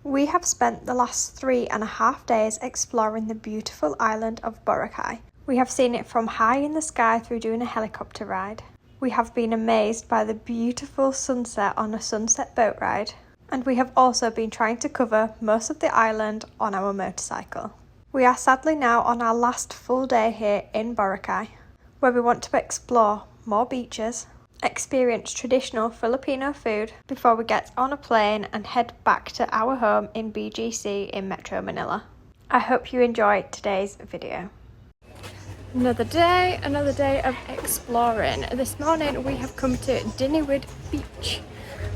We have spent the last 3.5 days exploring the beautiful island of Boracay. We have seen it from high in the sky through doing a helicopter ride. We have been amazed by the beautiful sunset on a sunset boat ride. And we have also been trying to cover most of the island on our motorcycle. We are sadly now on our last full day here in Boracay, where we want to explore more beaches, experience traditional Filipino food before we get on a plane and head back to our home in BGC in Metro Manila. I hope you enjoy today's video. Another day of exploring. This morning we have come to Diniwid beach,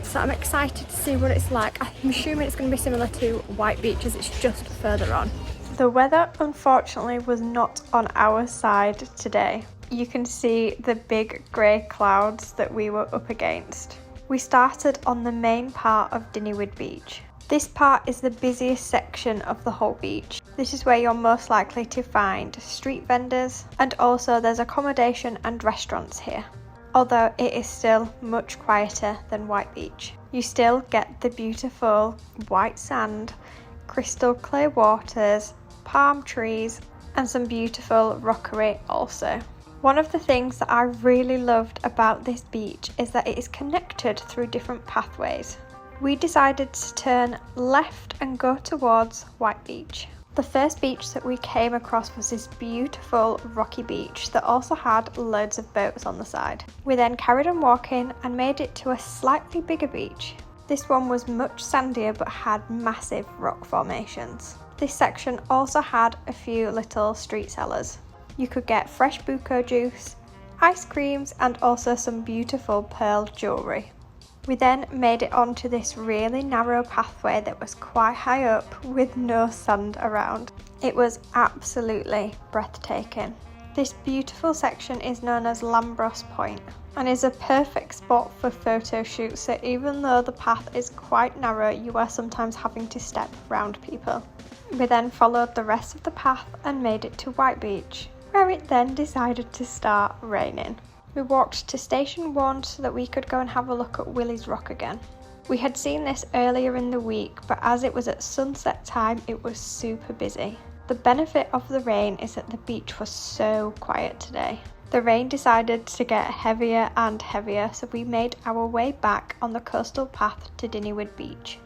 so I'm excited to see what it's like. I'm assuming it's going to be similar to White Beach as it's just further on. The weather unfortunately was not on our side today. You can see the big grey clouds that we were up against. We started on the main part of Diniwid beach. This part is the busiest section of the whole beach. This is where you're most likely to find street vendors, and also there's accommodation and restaurants here. Although it is still much quieter than White Beach. You still get the beautiful white sand, crystal clear waters, palm trees, and some beautiful rockery also. One of the things that I really loved about this beach is that it is connected through different pathways. We decided to turn left and go towards White Beach. The first beach that we came across was this beautiful rocky beach that also had loads of boats on the side. We then carried on walking and made it to a slightly bigger beach. This one was much sandier but had massive rock formations. This section also had a few little street sellers. You could get fresh buko juice, ice creams, and also some beautiful pearl jewellery. We then made it onto this really narrow pathway that was quite high up with no sand around. It was absolutely breathtaking. This beautiful section is known as Lambros Point and is a perfect spot for photo shoots, so even though the path is quite narrow, you are sometimes having to step around people. We then followed the rest of the path and made it to White Beach, where it then decided to start raining. We walked to Station 1 so that we could go and have a look at Willie's Rock again. We had seen this earlier in the week, but as it was at sunset time, it was super busy. The benefit of the rain is that the beach was so quiet today. The rain decided to get heavier and heavier, so we made our way back on the coastal path to Diniwid Beach.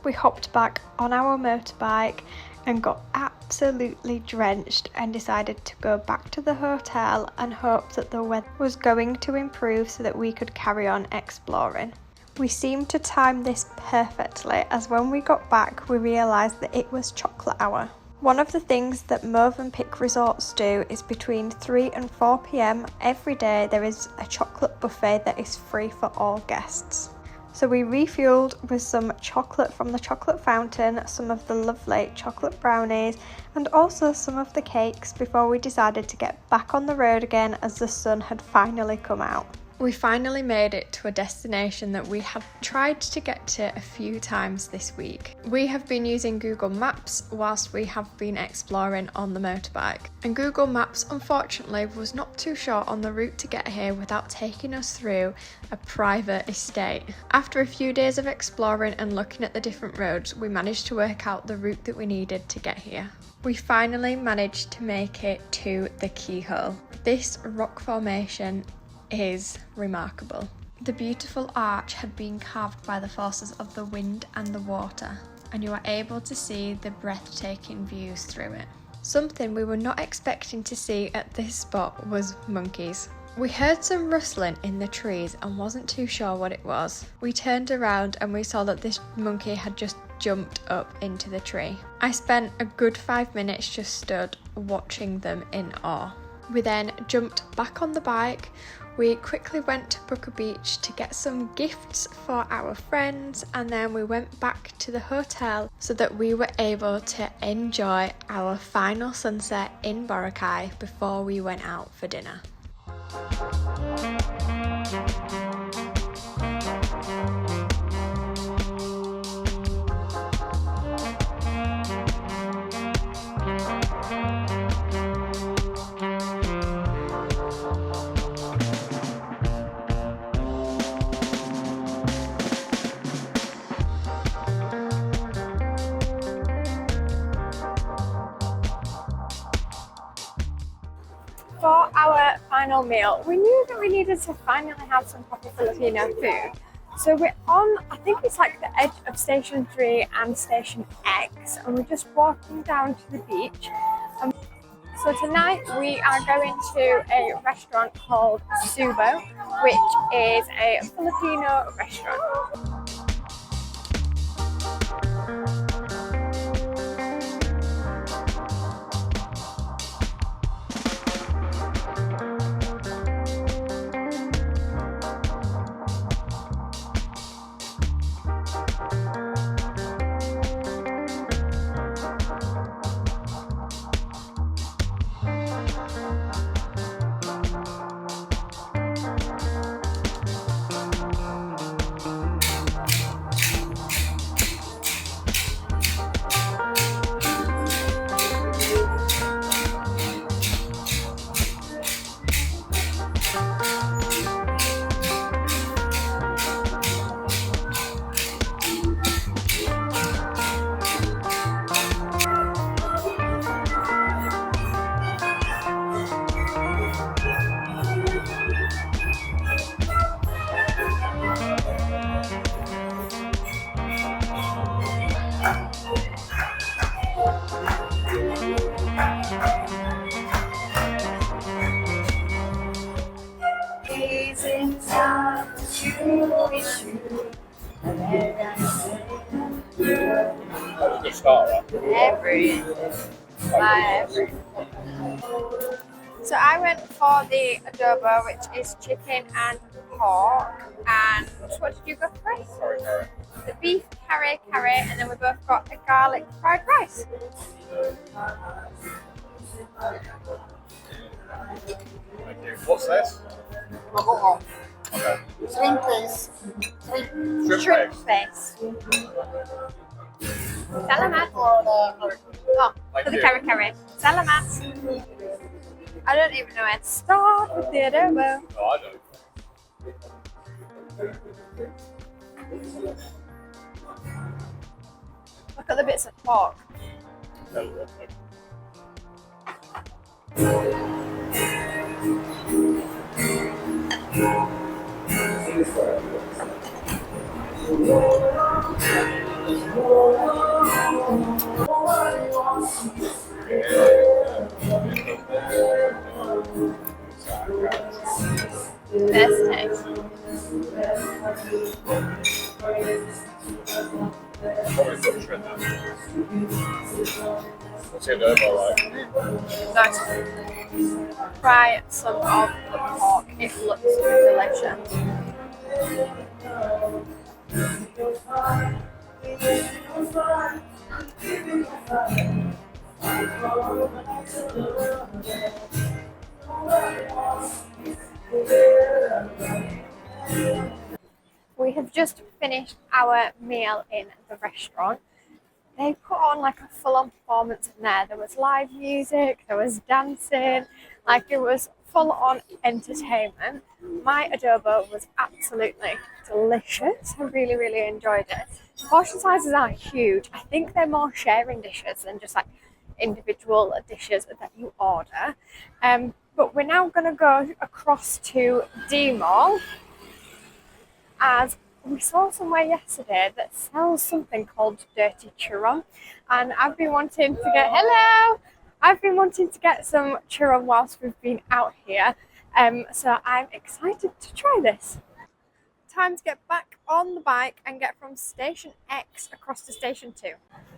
We hopped back on our motorbike and got absolutely drenched and decided to go back to the hotel and hope that the weather was going to improve so that we could carry on exploring. We seemed to time this perfectly, as when we got back we realised that it was chocolate hour. One of the things that Movenpick resorts do is between 3 and 4 p.m. every day there is a chocolate buffet that is free for all guests. So we refueled with some chocolate from the chocolate fountain, some of the lovely chocolate brownies, and also some of the cakes before we decided to get back on the road again as the sun had finally come out. We finally made it to a destination that we had tried to get to a few times this week. We have been using Google Maps whilst we have been exploring on the motorbike. And Google Maps unfortunately was not too sure on the route to get here without taking us through a private estate. After a few days of exploring and looking at the different roads, we managed to work out the route that we needed to get here. We finally managed to make it to the keyhole. This rock formation is remarkable. The beautiful arch had been carved by the forces of the wind and the water, and you are able to see the breathtaking views through it. Something we were not expecting to see at this spot was monkeys. We heard some rustling in the trees and wasn't too sure what it was. We turned around and we saw that this monkey had just jumped up into the tree. I spent a good 5 minutes just stood watching them in awe. We then jumped back on the bike. We quickly went to Boracay Beach to get some gifts for our friends, and then we went back to the hotel so that we were able to enjoy our final sunset in Boracay before we went out for dinner. final meal. We knew that we needed to finally have some proper Filipino food. So we're on, I think it's like the edge of Station 3 and Station X, and we're just walking down to the beach. So tonight we are going to a restaurant called Subo, which is a Filipino restaurant. So I went for the adobo, which is chicken and pork. And what did you go for? The beef curry, and then we both got a garlic fried rice. Thank you. What's this? Okay. Shrimp face. Shrimp face. Salamat. Oh, for the curry. Salamat. I don't even know where to start with the adobo. Oh, I don't. Look at the bits of pork. Best taste. Probably butcher that. What's the adobo like? Nice. Try some of the pork. It looks delicious. We have just finished our meal in the restaurant. They put on like a full-on performance in there. There was live music, there was dancing, like it was full-on entertainment. My adobo was absolutely delicious. I really, really enjoyed it. Portion sizes are huge. I think they're more sharing dishes than just like individual dishes that you order. But we're now going to go across to D Mall, as we saw somewhere yesterday that sells something called Dirty Churrum, and I've been wanting to get some churrum whilst we've been out here, so I'm excited to try this. Time to get back on the bike and get from Station X across to Station 2.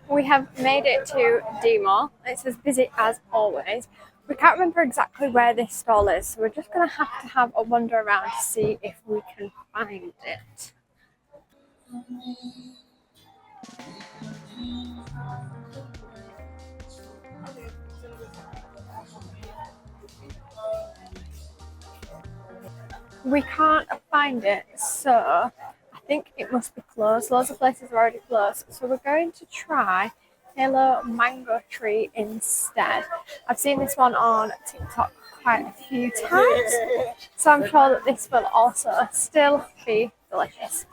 We have made it to D Mall. It's as busy as always. We can't remember exactly where this stall is, so we're just going to have a wander around to see if we can find it. We can't find it, so I think it must be closed. Loads of places are already closed, so we're going to try Hello Mango Tree instead. I've seen this one on TikTok quite a few times, so I'm sure that this will also still be delicious.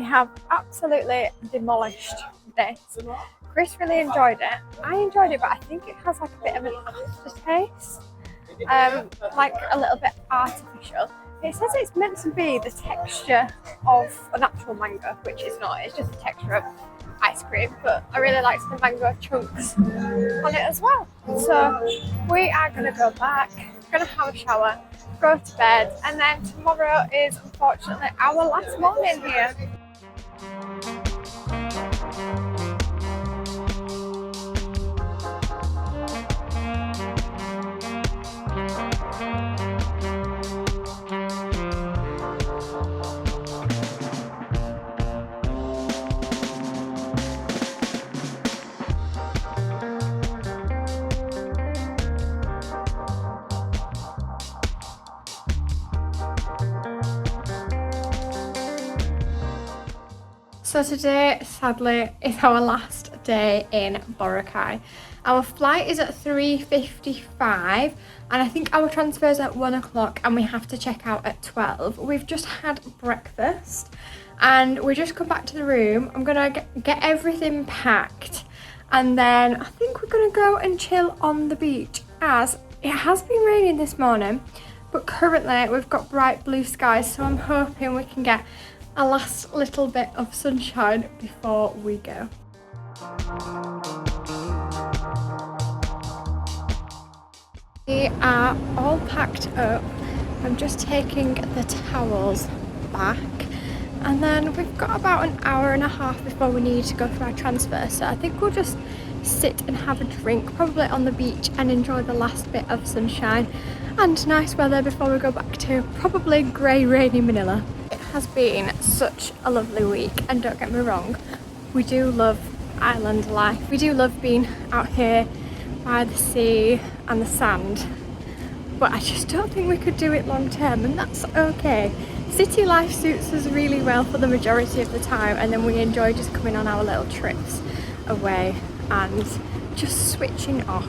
have absolutely demolished this. Chris really enjoyed it. I enjoyed it, but I think it has like a bit of an aftertaste, like a little bit artificial. It says it's meant to be the texture of an actual mango, which is not. It's just the texture of ice cream, but I really liked the mango chunks on it as well. So we are going to go back, going to have a shower, go to bed, and then tomorrow is unfortunately our last morning here. So today, sadly, is our last day in Boracay. Our flight is at 3:55 and I think our transfer is at 1 o'clock and we have to check out at 12. We've just had breakfast and we just come back to the room. I'm gonna get everything packed and then I think we're gonna go and chill on the beach, as it has been raining this morning, but currently we've got bright blue skies, so I'm hoping we can get a last little bit of sunshine before we go. We are all packed up. I'm just taking the towels back, and then we've got about an hour and a half before we need to go for our transfer, so I think we'll just sit and have a drink, probably on the beach, and enjoy the last bit of sunshine and nice weather before we go back to probably grey, rainy Manila. It has been such a lovely week, and don't get me wrong, we do love island life. We do love being out here by the sea and the sand, but I just don't think we could do it long term, and that's okay. City life suits us really well for the majority of the time, and then we enjoy just coming on our little trips away and just switching off.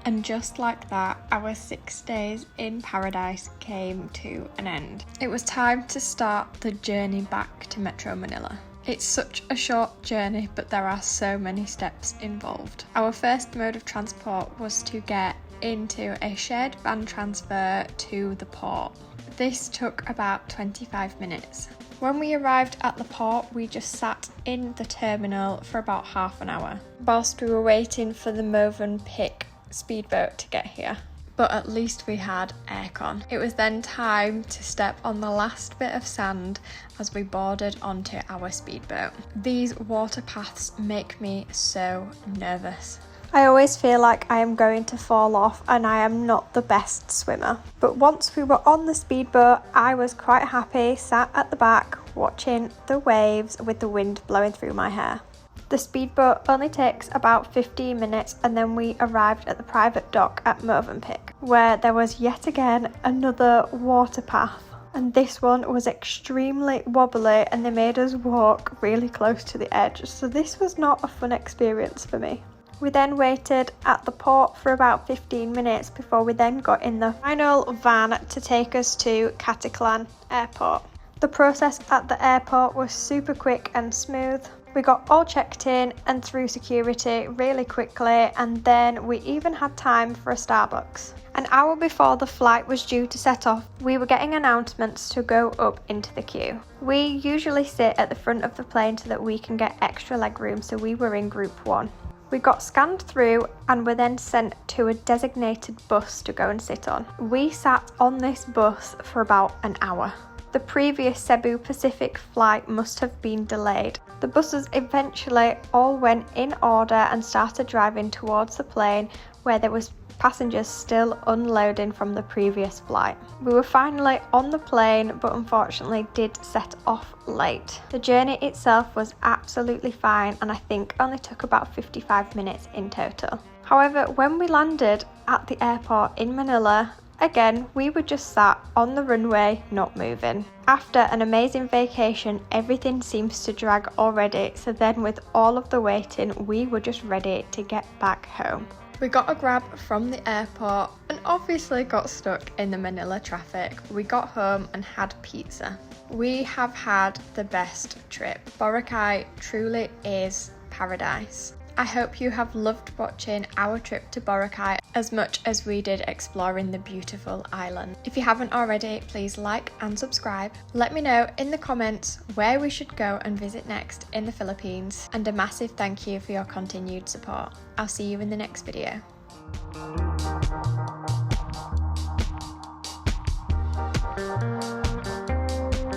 And just like that, our 6 days in paradise came to an end. It was time to start the journey back to Metro Manila. It's such a short journey, but there are so many steps involved. Our first mode of transport was to get into a shared van transfer to the port. This took about 25 minutes. When we arrived at the port, we just sat in the terminal for about half an hour whilst we were waiting for the Movenpick speedboat to get here, but at least we had aircon. It was then time to step on the last bit of sand as we boarded onto our speedboat. These water paths make me so nervous. I always feel like I am going to fall off, and I am not the best swimmer. But once we were on the speedboat, I was quite happy, sat at the back watching the waves with the wind blowing through my hair. The speedboat only takes about 15 minutes, and then we arrived at the private dock at Movenpick, where there was yet again another water path. And this one was extremely wobbly, and they made us walk really close to the edge, so this was not a fun experience for me. We then waited at the port for about 15 minutes before we then got in the final van to take us to Caticlan Airport. The process at the airport was super quick and smooth. We got all checked in and through security really quickly, and then we even had time for a Starbucks. An hour before the flight was due to set off, we were getting announcements to go up into the queue. We usually sit at the front of the plane so that we can get extra leg room, so we were in group 1. We got scanned through and were then sent to a designated bus to go and sit on. We sat on this bus for about an hour. The previous Cebu Pacific flight must have been delayed. The buses eventually all went in order and started driving towards the plane where there was passengers still unloading from the previous flight. We were finally on the plane, but unfortunately did set off late. The journey itself was absolutely fine and I think only took about 55 minutes in total. However, when we landed at the airport in Manila, again, we were just sat on the runway, not moving. After an amazing vacation, everything seems to drag already, so then with all of the waiting, we were just ready to get back home. We got a grab from the airport and obviously got stuck in the Manila traffic. We got home and had pizza. We have had the best trip. Boracay truly is paradise. I hope you have loved watching our trip to Boracay as much as we did exploring the beautiful island. If you haven't already, please like and subscribe. Let me know in the comments where we should go and visit next in the Philippines. And a massive thank you for your continued support. I'll see you in the next video.